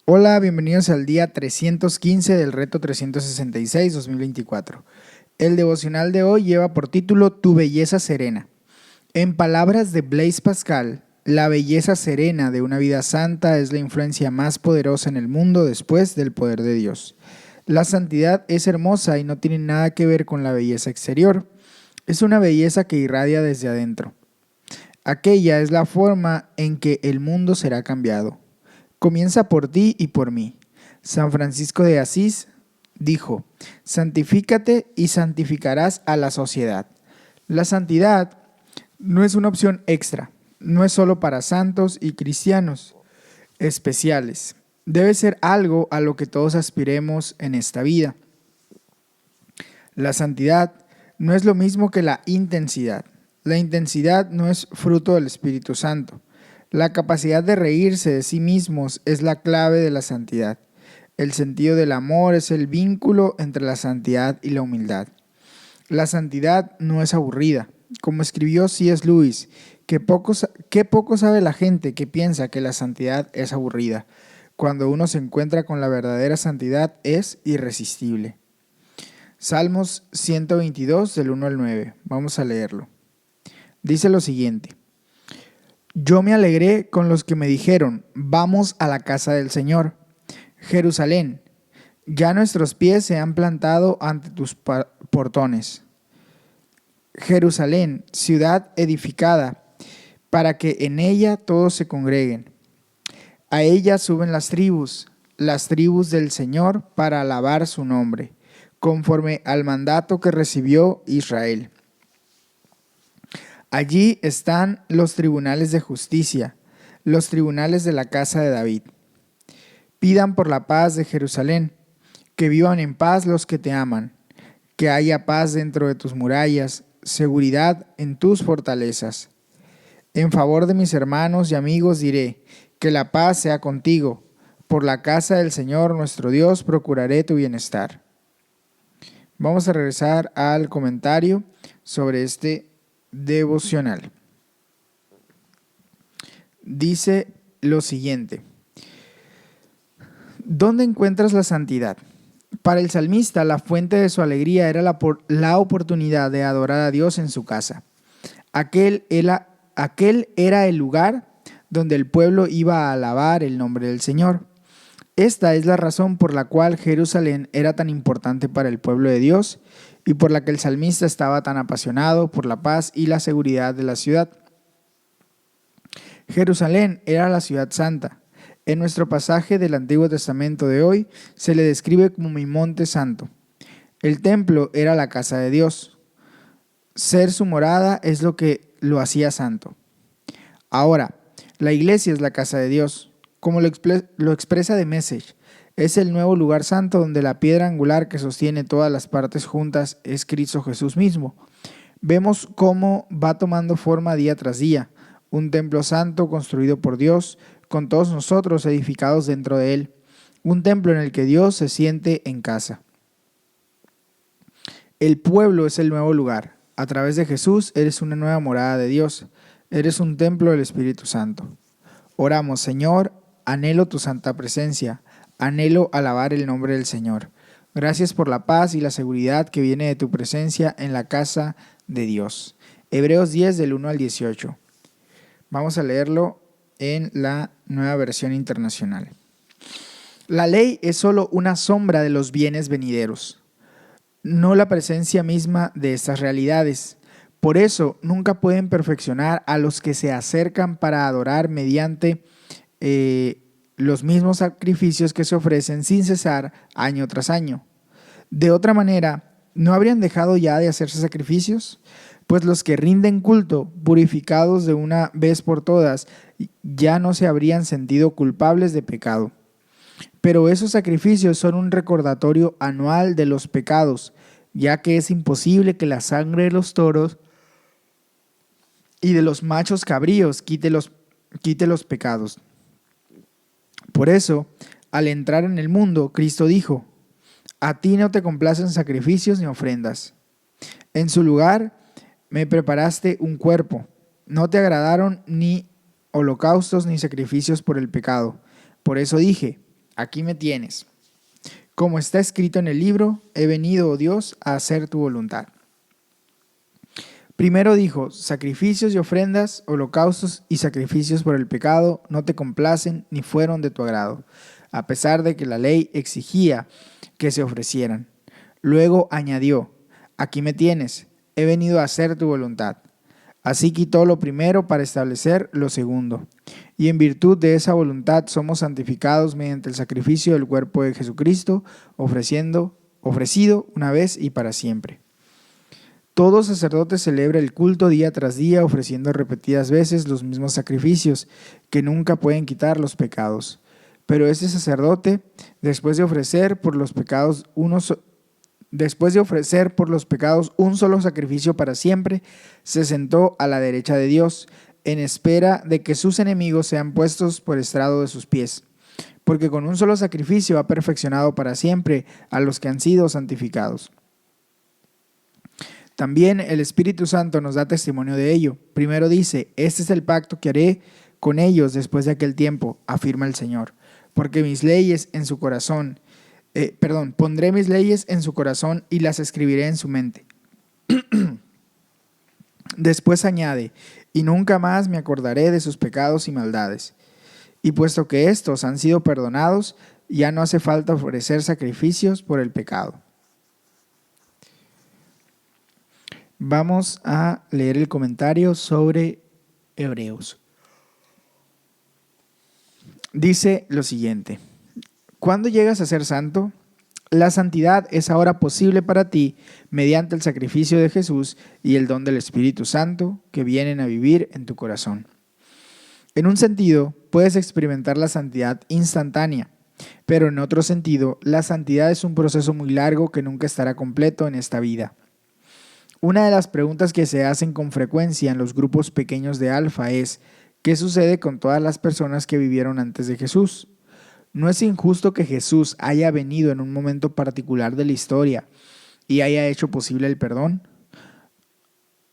Hola, bienvenidos al día 315 del reto 366-2024. El devocional de hoy lleva por título Tu belleza serena. En palabras de Blaise Pascal, la belleza serena de una vida santa es la influencia más poderosa en el mundo después del poder de Dios. La santidad es hermosa y no tiene nada que ver con la belleza exterior. Es una belleza que irradia desde adentro. Aquella es la forma en que el mundo será cambiado. Comienza por ti y por mí. San Francisco de Asís dijo: santifícate y santificarás a la sociedad. La santidad no es una opción extra, no es solo para santos y cristianos especiales. Debe ser algo a lo que todos aspiremos en esta vida. La santidad no es lo mismo que la intensidad. La intensidad no es fruto del Espíritu Santo. La capacidad de reírse de sí mismos es la clave de la santidad. El sentido del amor es el vínculo entre la santidad y la humildad. La santidad no es aburrida. Como escribió C.S. Lewis, qué poco sabe la gente que piensa que la santidad es aburrida. Cuando uno se encuentra con la verdadera santidad es irresistible. Salmos 122 del 1 al 9. Vamos a leerlo. Dice lo siguiente: yo me alegré con los que me dijeron, vamos a la casa del Señor. Jerusalén, ya nuestros pies se han plantado ante tus portones. Jerusalén, ciudad edificada, para que en ella todos se congreguen. A ella suben las tribus del Señor para alabar su nombre, conforme al mandato que recibió Israel. Allí están los tribunales de justicia, los tribunales de la casa de David. Pidan por la paz de Jerusalén, que vivan en paz los que te aman, que haya paz dentro de tus murallas, seguridad en tus fortalezas. En favor de mis hermanos y amigos diré, que la paz sea contigo. Por la casa del Señor nuestro Dios procuraré tu bienestar. Vamos a regresar al comentario sobre este devocional. Dice lo siguiente: ¿dónde encuentras la santidad? Para el salmista, la fuente de su alegría era la oportunidad de adorar a Dios en su casa. Aquel era el lugar donde el pueblo iba a alabar el nombre del Señor. Esta es la razón por la cual Jerusalén era tan importante para el pueblo de Dios y por la que el salmista estaba tan apasionado por la paz y la seguridad de la ciudad. Jerusalén era la ciudad santa. En nuestro pasaje del Antiguo Testamento de hoy se le describe como mi monte santo. El templo era la casa de Dios. Ser su morada es lo que lo hacía santo. Ahora, la iglesia es la casa de Dios. Como lo expresa The Message, es el nuevo lugar santo donde la piedra angular que sostiene todas las partes juntas es Cristo Jesús mismo. Vemos cómo va tomando forma día tras día, un templo santo construido por Dios, con todos nosotros edificados dentro de él, un templo en el que Dios se siente en casa. El pueblo es el nuevo lugar. A través de Jesús eres una nueva morada de Dios, eres un templo del Espíritu Santo. Oramos: Señor, anhelo tu santa presencia, anhelo alabar el nombre del Señor. Gracias por la paz y la seguridad que viene de tu presencia en la casa de Dios. Hebreos 10 del 1 al 18. Vamos a leerlo en la Nueva Versión Internacional. La ley es solo una sombra de los bienes venideros, no la presencia misma de estas realidades. Por eso nunca pueden perfeccionar a los que se acercan para adorar mediante los mismos sacrificios que se ofrecen sin cesar año tras año. De otra manera, ¿no habrían dejado ya de hacerse sacrificios? Pues los que rinden culto, purificados de una vez por todas, ya no se habrían sentido culpables de pecado. Pero esos sacrificios son un recordatorio anual de los pecados, ya que es imposible que la sangre de los toros y de los machos cabríos quite los pecados. Por eso, al entrar en el mundo, Cristo dijo: a ti no te complacen sacrificios ni ofrendas. En su lugar, me preparaste un cuerpo. No te agradaron ni holocaustos ni sacrificios por el pecado. Por eso dije: aquí me tienes. Como está escrito en el libro, he venido, oh Dios, a hacer tu voluntad. Primero dijo, sacrificios y ofrendas, holocaustos y sacrificios por el pecado no te complacen ni fueron de tu agrado, a pesar de que la ley exigía que se ofrecieran. Luego añadió, aquí me tienes, he venido a hacer tu voluntad. Así quitó lo primero para establecer lo segundo. Y en virtud de esa voluntad somos santificados mediante el sacrificio del cuerpo de Jesucristo, ofrecido una vez y para siempre. Todo sacerdote celebra el culto día tras día, ofreciendo repetidas veces los mismos sacrificios, que nunca pueden quitar los pecados. Pero este sacerdote, después de ofrecer por los pecados un solo sacrificio para siempre, se sentó a la derecha de Dios, en espera de que sus enemigos sean puestos por estrado de sus pies. Porque con un solo sacrificio ha perfeccionado para siempre a los que han sido santificados. También el Espíritu Santo nos da testimonio de ello. Primero dice, este es el pacto que haré con ellos después de aquel tiempo, afirma el Señor. Porque mis leyes en su corazón, pondré mis leyes en su corazón y las escribiré en su mente. Después añade, y nunca más me acordaré de sus pecados y maldades. Y puesto que estos han sido perdonados, ya no hace falta ofrecer sacrificios por el pecado. Vamos a leer el comentario sobre Hebreos. Dice lo siguiente: cuando llegas a ser santo, la santidad es ahora posible para ti mediante el sacrificio de Jesús y el don del Espíritu Santo que vienen a vivir en tu corazón. En un sentido, puedes experimentar la santidad instantánea, pero en otro sentido, la santidad es un proceso muy largo que nunca estará completo en esta vida. Una de las preguntas que se hacen con frecuencia en los grupos pequeños de Alfa es, ¿qué sucede con todas las personas que vivieron antes de Jesús? ¿No es injusto que Jesús haya venido en un momento particular de la historia y haya hecho posible el perdón?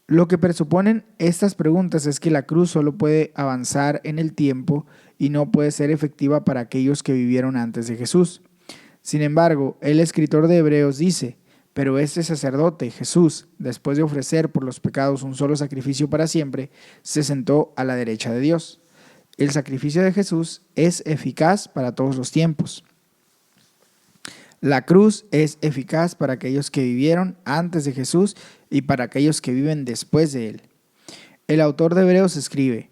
Lo que presuponen estas preguntas es que la cruz solo puede avanzar en el tiempo y no puede ser efectiva para aquellos que vivieron antes de Jesús. Sin embargo, el escritor de Hebreos dice, pero este sacerdote, Jesús, después de ofrecer por los pecados un solo sacrificio para siempre, se sentó a la derecha de Dios. El sacrificio de Jesús es eficaz para todos los tiempos. La cruz es eficaz para aquellos que vivieron antes de Jesús y para aquellos que viven después de él. El autor de Hebreos escribe,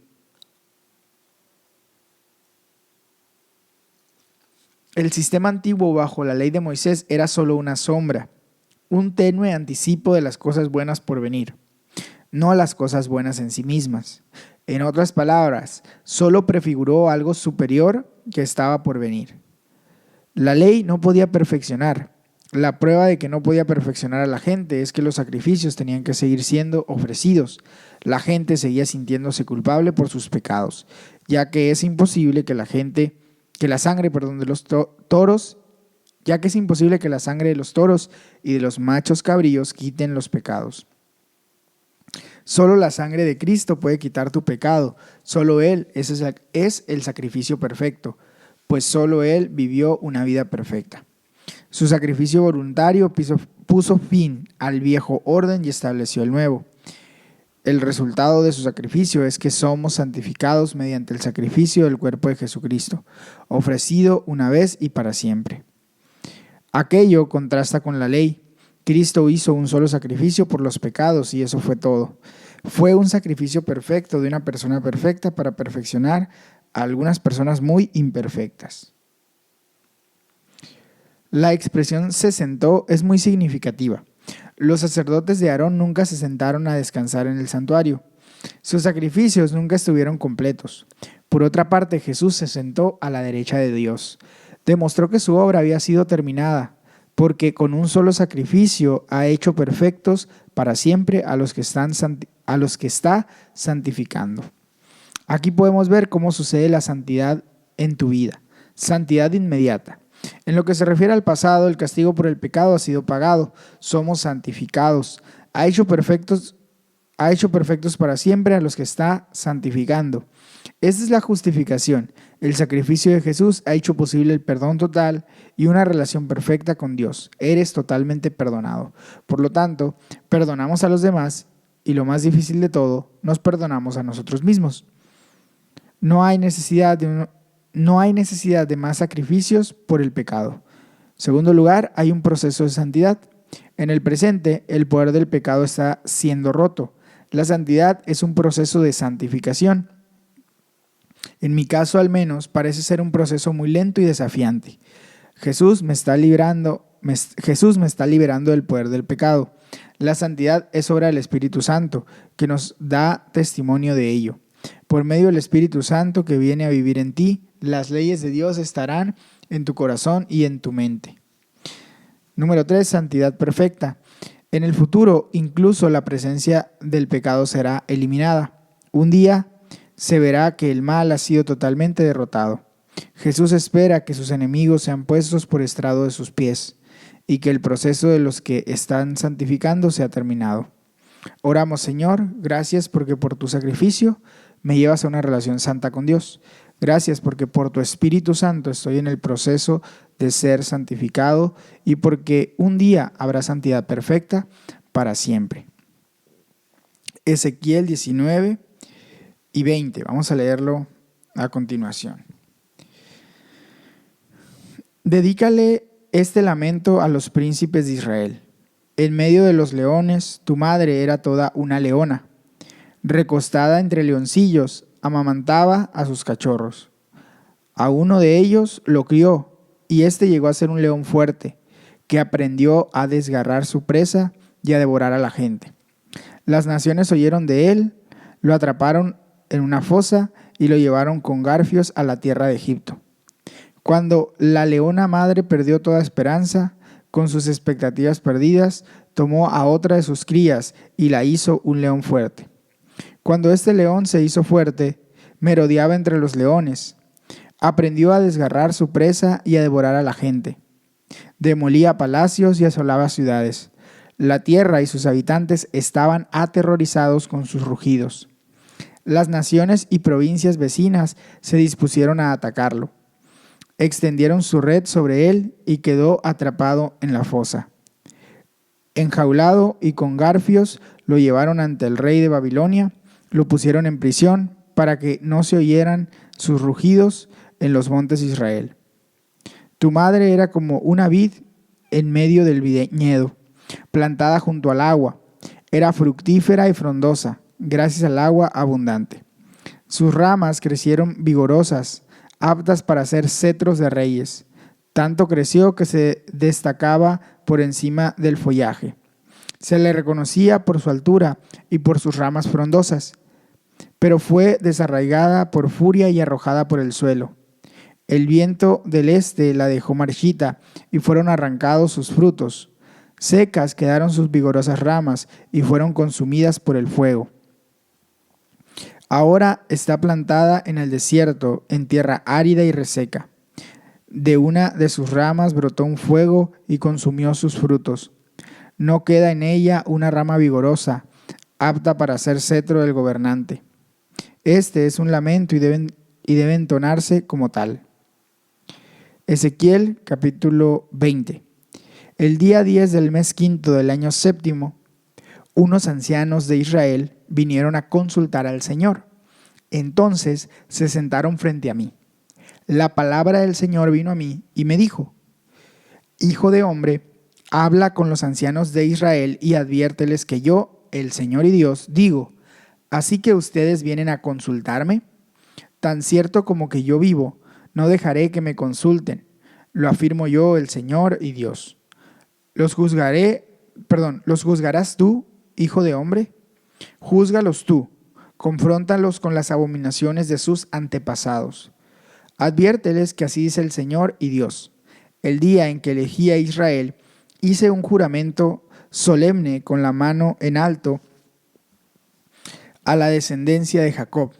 el sistema antiguo bajo la ley de Moisés era solo una sombra, un tenue anticipo de las cosas buenas por venir, no las cosas buenas en sí mismas. En otras palabras, solo prefiguró algo superior que estaba por venir. La ley no podía perfeccionar. La prueba de que no podía perfeccionar a la gente es que los sacrificios tenían que seguir siendo ofrecidos. La gente seguía sintiéndose culpable por sus pecados, ya que es imposible que la sangre de los toros y de los machos cabríos quiten los pecados. Solo la sangre de Cristo puede quitar tu pecado. Solo Él es el sacrificio perfecto, pues solo Él vivió una vida perfecta. Su sacrificio voluntario puso fin al viejo orden y estableció el nuevo. El resultado de su sacrificio es que somos santificados mediante el sacrificio del cuerpo de Jesucristo, ofrecido una vez y para siempre. Aquello contrasta con la ley. Cristo hizo un solo sacrificio por los pecados y eso fue todo. Fue un sacrificio perfecto de una persona perfecta para perfeccionar a algunas personas muy imperfectas. La expresión se sentó es muy significativa. Los sacerdotes de Aarón nunca se sentaron a descansar en el santuario. Sus sacrificios nunca estuvieron completos. Por otra parte, Jesús se sentó a la derecha de Dios. Demostró que su obra había sido terminada, porque con un solo sacrificio ha hecho perfectos para siempre a los que está santificando. Aquí podemos ver cómo sucede la santidad en tu vida. Santidad inmediata. En lo que se refiere al pasado, el castigo por el pecado ha sido pagado. Somos santificados. Ha hecho perfectos para siempre a los que está santificando. Esta es la justificación. El sacrificio de Jesús ha hecho posible el perdón total y una relación perfecta con Dios. Eres totalmente perdonado. Por lo tanto, perdonamos a los demás y lo más difícil de todo, nos perdonamos a nosotros mismos. No hay necesidad de más sacrificios por el pecado. En segundo lugar, hay un proceso de santidad. En el presente, el poder del pecado está siendo roto. La santidad es un proceso de santificación. En mi caso, al menos, parece ser un proceso muy lento y desafiante. Jesús me está liberando del poder del pecado. La santidad es obra del Espíritu Santo, que nos da testimonio de ello. Por medio del Espíritu Santo que viene a vivir en ti, las leyes de Dios estarán en tu corazón y en tu mente. Número 3, santidad perfecta. En el futuro, incluso la presencia del pecado será eliminada. Un día se verá que el mal ha sido totalmente derrotado. Jesús espera que sus enemigos sean puestos por estrado de sus pies y que el proceso de los que están santificando sea terminado. Oramos, Señor, gracias porque por tu sacrificio me llevas a una relación santa con Dios. Gracias porque por tu Espíritu Santo estoy en el proceso de ser santificado y porque un día habrá santidad perfecta para siempre. Ezequiel 19 y 20. Vamos a leerlo a continuación. Dedícale este lamento a los príncipes de Israel. En medio de los leones, tu madre era toda una leona. Recostada entre leoncillos, amamantaba a sus cachorros. A uno de ellos lo crió, y éste llegó a ser un león fuerte, que aprendió a desgarrar su presa y a devorar a la gente. Las naciones oyeron de él, lo atraparon en una fosa y lo llevaron con garfios a la tierra de Egipto. Cuando la leona madre perdió toda esperanza, con sus expectativas perdidas, tomó a otra de sus crías y la hizo un león fuerte. Cuando este león se hizo fuerte, merodeaba entre los leones. Aprendió a desgarrar su presa y a devorar a la gente. Demolía palacios y asolaba ciudades. La tierra y sus habitantes estaban aterrorizados con sus rugidos. Las naciones y provincias vecinas se dispusieron a atacarlo. Extendieron su red sobre él y quedó atrapado en la fosa. Enjaulado y con garfios, lo llevaron ante el rey de Babilonia, lo pusieron en prisión para que no se oyeran sus rugidos en los montes de Israel. Tu madre era como una vid en medio del viñedo, plantada junto al agua. Era fructífera y frondosa, gracias al agua abundante. Sus ramas crecieron vigorosas, aptas para ser cetros de reyes. Tanto creció que se destacaba por encima del follaje. Se le reconocía por su altura y por sus ramas frondosas, pero fue desarraigada por furia y arrojada por el suelo. El viento del este la dejó marchita y fueron arrancados sus frutos. Secas quedaron sus vigorosas ramas y fueron consumidas por el fuego. Ahora está plantada en el desierto, en tierra árida y reseca. De una de sus ramas brotó un fuego y consumió sus frutos. No queda en ella una rama vigorosa, apta para ser cetro del gobernante. Este es un lamento y debe entonarse como tal. Ezequiel capítulo 20. El día 10 del mes quinto del año séptimo, unos ancianos de Israel vinieron a consultar al Señor. Entonces se sentaron frente a mí. La palabra del Señor vino a mí y me dijo: Hijo de hombre, habla con los ancianos de Israel y adviérteles que yo, el Señor y Dios, digo: ¿así que ustedes vienen a consultarme? Tan cierto como que yo vivo, no dejaré que me consulten. Lo afirmo yo, el Señor y Dios. ¿Los juzgarás tú, hijo de hombre? Júzgalos tú, confróntalos con las abominaciones de sus antepasados. Adviérteles que así dice el Señor y Dios: el día en que elegí a Israel, hice un juramento solemne con la mano en alto a la descendencia de Jacob.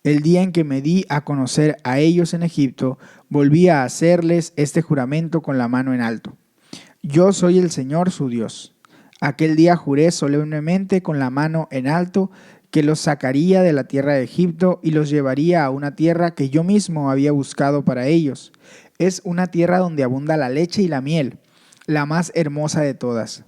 El día en que me di a conocer a ellos en Egipto, volví a hacerles este juramento con la mano en alto. Yo soy el Señor su Dios. Aquel día juré solemnemente con la mano en alto que los sacaría de la tierra de Egipto y los llevaría a una tierra que yo mismo había buscado para ellos. Es una tierra donde abunda la leche y la miel, la más hermosa de todas.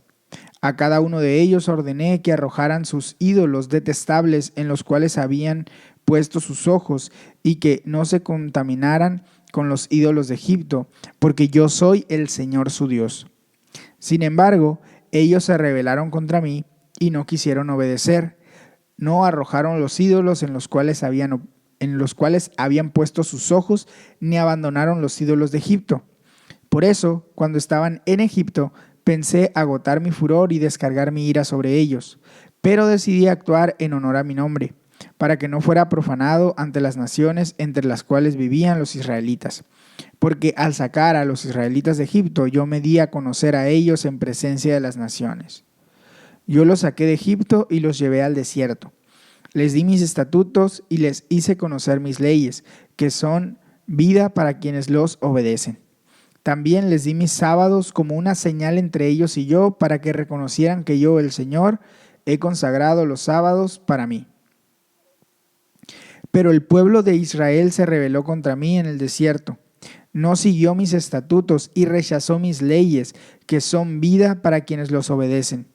A cada uno de ellos ordené que arrojaran sus ídolos detestables en los cuales habían puesto sus ojos y que no se contaminaran con los ídolos de Egipto, porque yo soy el Señor su Dios. Sin embargo, ellos se rebelaron contra mí y no quisieron obedecer. No arrojaron los ídolos en los cuales habían puesto sus ojos, ni abandonaron los ídolos de Egipto. Por eso, cuando estaban en Egipto, pensé agotar mi furor y descargar mi ira sobre ellos, pero decidí actuar en honor a mi nombre, para que no fuera profanado ante las naciones entre las cuales vivían los israelitas. Porque al sacar a los israelitas de Egipto, yo me di a conocer a ellos en presencia de las naciones. Yo los saqué de Egipto y los llevé al desierto. Les di mis estatutos y les hice conocer mis leyes, que son vida para quienes los obedecen. También les di mis sábados como una señal entre ellos y yo, para que reconocieran que yo, el Señor, he consagrado los sábados para mí. Pero el pueblo de Israel se rebeló contra mí en el desierto. No siguió mis estatutos y rechazó mis leyes, que son vida para quienes los obedecen.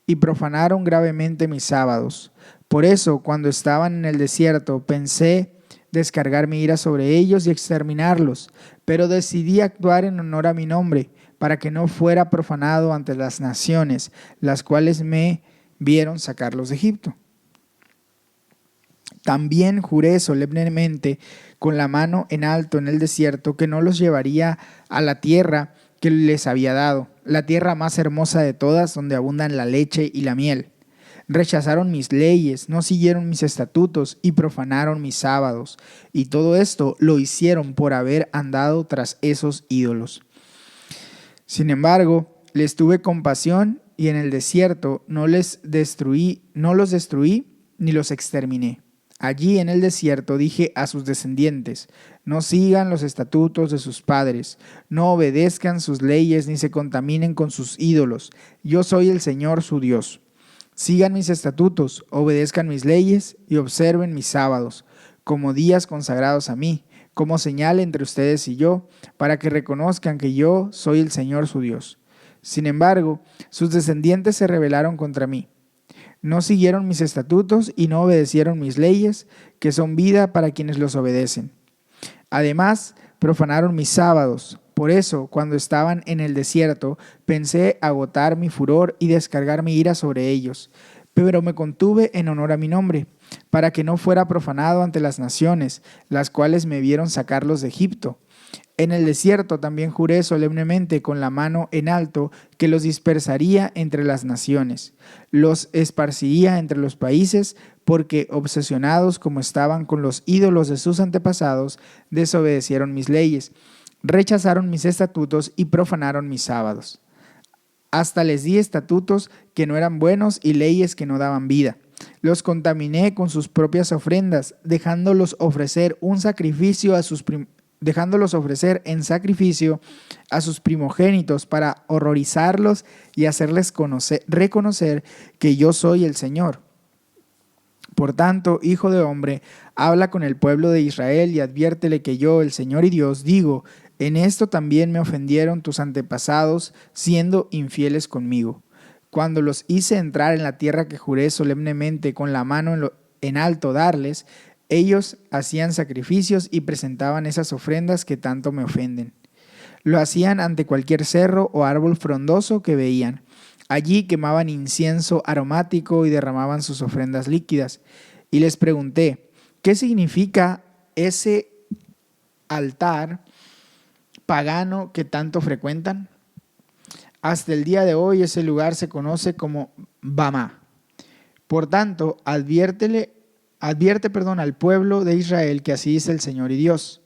Y profanaron gravemente mis sábados. Por eso, cuando estaban en el desierto, pensé descargar mi ira sobre ellos y exterminarlos, pero decidí actuar en honor a mi nombre, para que no fuera profanado ante las naciones, las cuales me vieron sacarlos de Egipto. También juré solemnemente con la mano en alto en el desierto que no los llevaría a la tierra que les había dado, la tierra más hermosa de todas, donde abundan la leche y la miel. Rechazaron mis leyes, no siguieron mis estatutos y profanaron mis sábados. Y todo esto lo hicieron por haber andado tras esos ídolos. Sin embargo, les tuve compasión y en el desierto no los destruí ni los exterminé. Allí en el desierto dije a sus descendientes: no sigan los estatutos de sus padres, no obedezcan sus leyes ni se contaminen con sus ídolos. Yo soy el Señor su Dios. Sigan mis estatutos, obedezcan mis leyes y observen mis sábados, como días consagrados a mí, como señal entre ustedes y yo, para que reconozcan que yo soy el Señor su Dios. Sin embargo, sus descendientes se rebelaron contra mí. No siguieron mis estatutos y no obedecieron mis leyes, que son vida para quienes los obedecen. Además, profanaron mis sábados. Por eso, cuando estaban en el desierto, pensé agotar mi furor y descargar mi ira sobre ellos. Pero me contuve en honor a mi nombre, para que no fuera profanado ante las naciones, las cuales me vieron sacarlos de Egipto. En el desierto también juré solemnemente con la mano en alto que los dispersaría entre las naciones, los esparciría entre los países, porque obsesionados como estaban con los ídolos de sus antepasados, desobedecieron mis leyes, rechazaron mis estatutos y profanaron mis sábados. Hasta les di estatutos que no eran buenos y leyes que no daban vida. Los contaminé con sus propias ofrendas, dejándolos ofrecer en sacrificio a sus primogénitos para horrorizarlos y hacerles reconocer que yo soy el Señor. Por tanto, hijo de hombre, habla con el pueblo de Israel y adviértele que yo, el Señor y Dios, digo: en esto también me ofendieron tus antepasados, siendo infieles conmigo. Cuando los hice entrar en la tierra que juré solemnemente con la mano en alto darles, ellos hacían sacrificios y presentaban esas ofrendas que tanto me ofenden. Lo hacían ante cualquier cerro o árbol frondoso que veían. Allí quemaban incienso aromático y derramaban sus ofrendas líquidas. Y les pregunté: ¿qué significa ese altar pagano que tanto frecuentan? Hasta el día de hoy ese lugar se conoce como Bamá. Por tanto, advierte al pueblo de Israel que así dice el Señor y Dios: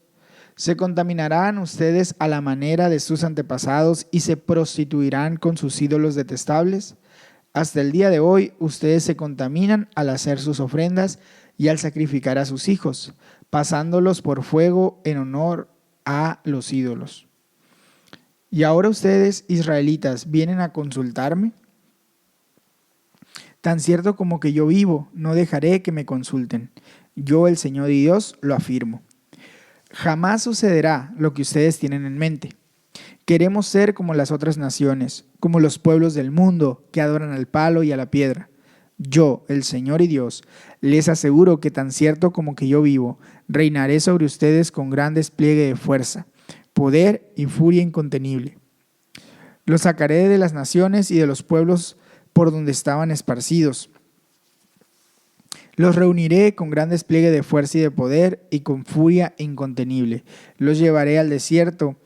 se contaminarán ustedes a la manera de sus antepasados y se prostituirán con sus ídolos detestables. Hasta el día de hoy ustedes se contaminan al hacer sus ofrendas y al sacrificar a sus hijos, pasándolos por fuego en honor a los ídolos. Y ahora ustedes, israelitas, vienen a consultarme. Tan cierto como que yo vivo, no dejaré que me consulten. Yo, el Señor y Dios, lo afirmo. Jamás sucederá lo que ustedes tienen en mente. Queremos ser como las otras naciones, como los pueblos del mundo que adoran al palo y a la piedra. Yo, el Señor y Dios, les aseguro que tan cierto como que yo vivo, reinaré sobre ustedes con gran despliegue de fuerza, poder y furia incontenible. Los sacaré de las naciones y de los pueblos por donde estaban esparcidos. Los reuniré con gran despliegue de fuerza y de poder y con furia incontenible. Los llevaré al desierto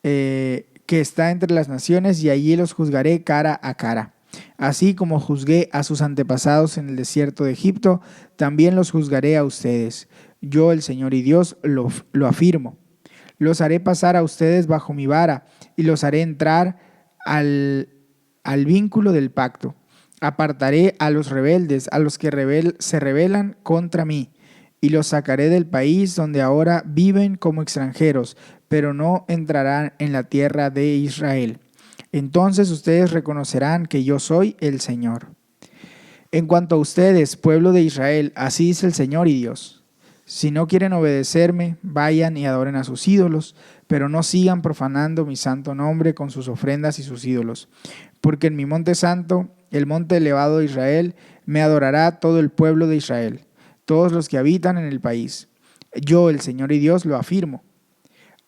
que está entre las naciones y allí los juzgaré cara a cara. Así como juzgué a sus antepasados en el desierto de Egipto, también los juzgaré a ustedes. Yo, el Señor y Dios, lo afirmo. Los haré pasar a ustedes bajo mi vara y los haré entrar al vínculo del pacto. Apartaré a los rebeldes, a los que se rebelan contra mí, y los sacaré del país donde ahora viven como extranjeros, pero no entrarán en la tierra de Israel. Entonces ustedes reconocerán que yo soy el Señor. En cuanto a ustedes, pueblo de Israel, así dice el Señor y Dios. Si no quieren obedecerme, vayan y adoren a sus ídolos, pero no sigan profanando mi santo nombre con sus ofrendas y sus ídolos. Porque en mi monte santo, el monte elevado de Israel, me adorará todo el pueblo de Israel, todos los que habitan en el país. Yo, el Señor y Dios, lo afirmo.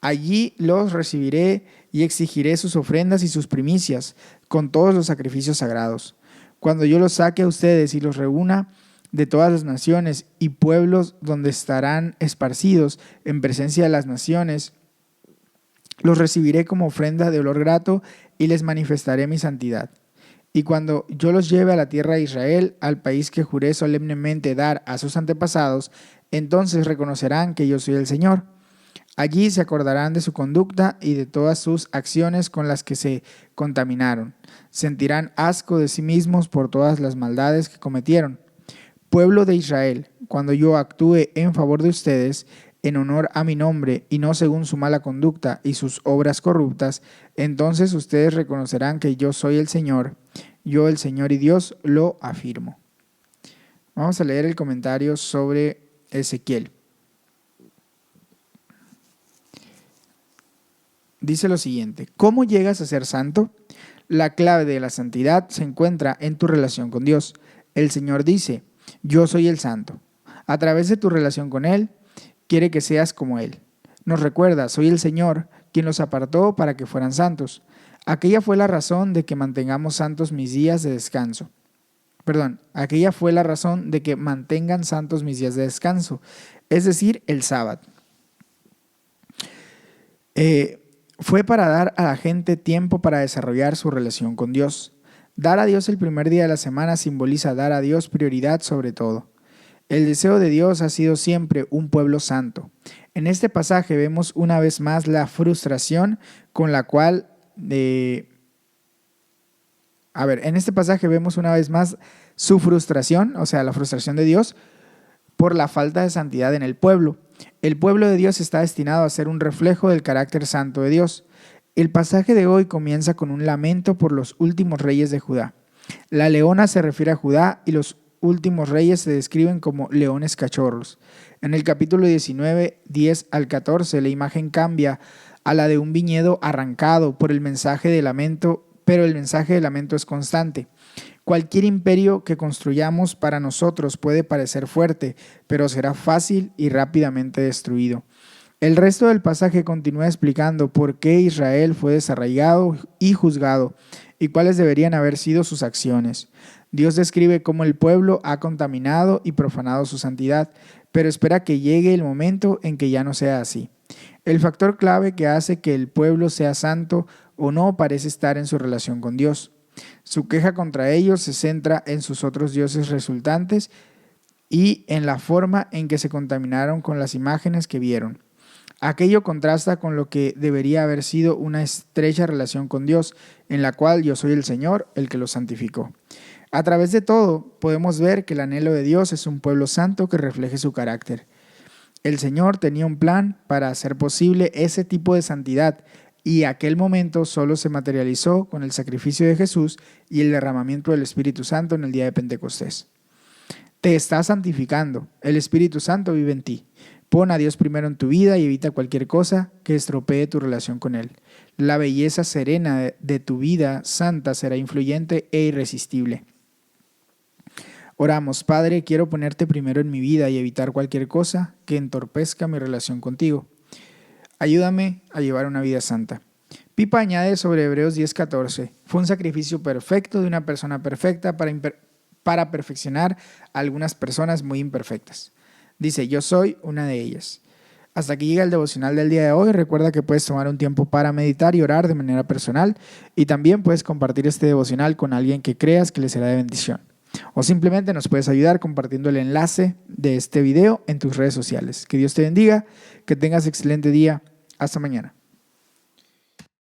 Allí los recibiré y exigiré sus ofrendas y sus primicias, con todos los sacrificios sagrados. Cuando yo los saque a ustedes y los reúna de todas las naciones y pueblos donde estarán esparcidos en presencia de las naciones, los recibiré como ofrenda de olor grato y les manifestaré mi santidad. Y cuando yo los lleve a la tierra de Israel, al país que juré solemnemente dar a sus antepasados, entonces reconocerán que yo soy el Señor. Allí se acordarán de su conducta y de todas sus acciones con las que se contaminaron. Sentirán asco de sí mismos por todas las maldades que cometieron. Pueblo de Israel, cuando yo actúe en favor de ustedes, en honor a mi nombre y no según su mala conducta y sus obras corruptas, entonces ustedes reconocerán que yo soy el Señor, yo el Señor y Dios lo afirmo. Vamos a leer el comentario sobre Ezequiel. Dice lo siguiente: ¿cómo llegas a ser santo? La clave de la santidad se encuentra en tu relación con Dios. El Señor dice: yo soy el santo. A través de tu relación con Él, quiere que seas como Él. Nos recuerda: soy el Señor, quien los apartó para que fueran santos. Aquella fue la razón de que mantengamos santos mis días de descanso. Aquella fue la razón de que mantengan santos mis días de descanso, es decir, el sábado. Fue para dar a la gente tiempo para desarrollar su relación con Dios. Dar a Dios el primer día de la semana simboliza dar a Dios prioridad sobre todo. El deseo de Dios ha sido siempre un pueblo santo. En este pasaje vemos una vez más la frustración con la cual... en este pasaje vemos una vez más su frustración, o sea, la frustración de Dios por la falta de santidad en el pueblo. El pueblo de Dios está destinado a ser un reflejo del carácter santo de Dios. El pasaje de hoy comienza con un lamento por los últimos reyes de Judá. La leona se refiere a Judá y los últimos reyes se describen como leones cachorros. En el capítulo 19, 10 al 14, la imagen cambia a la de un viñedo arrancado por el mensaje de lamento, pero el mensaje de lamento es constante. Cualquier imperio que construyamos para nosotros puede parecer fuerte, pero será fácil y rápidamente destruido. El resto del pasaje continúa explicando por qué Israel fue desarraigado y juzgado y cuáles deberían haber sido sus acciones. Dios describe cómo el pueblo ha contaminado y profanado su santidad, pero espera que llegue el momento en que ya no sea así. El factor clave que hace que el pueblo sea santo o no parece estar en su relación con Dios. Su queja contra ellos se centra en sus otros dioses resultantes y en la forma en que se contaminaron con las imágenes que vieron. Aquello contrasta con lo que debería haber sido una estrecha relación con Dios, en la cual yo soy el Señor, el que los santificó. A través de todo, podemos ver que el anhelo de Dios es un pueblo santo que refleje su carácter. El Señor tenía un plan para hacer posible ese tipo de santidad y aquel momento solo se materializó con el sacrificio de Jesús y el derramamiento del Espíritu Santo en el día de Pentecostés. Te estás santificando, el Espíritu Santo vive en ti. Pon a Dios primero en tu vida y evita cualquier cosa que estropee tu relación con Él. La belleza serena de tu vida santa será influyente e irresistible. Oramos, Padre, quiero ponerte primero en mi vida y evitar cualquier cosa que entorpezca mi relación contigo. Ayúdame a llevar una vida santa. Pipa añade sobre Hebreos 10:14, fue un sacrificio perfecto de una persona perfecta para perfeccionar a algunas personas muy imperfectas. Dice, yo soy una de ellas. Hasta aquí llega el devocional del día de hoy. Recuerda que puedes tomar un tiempo para meditar y orar de manera personal y también puedes compartir este devocional con alguien que creas que le será de bendición. O simplemente nos puedes ayudar compartiendo el enlace de este video en tus redes sociales. Que Dios te bendiga, que tengas excelente día. Hasta mañana.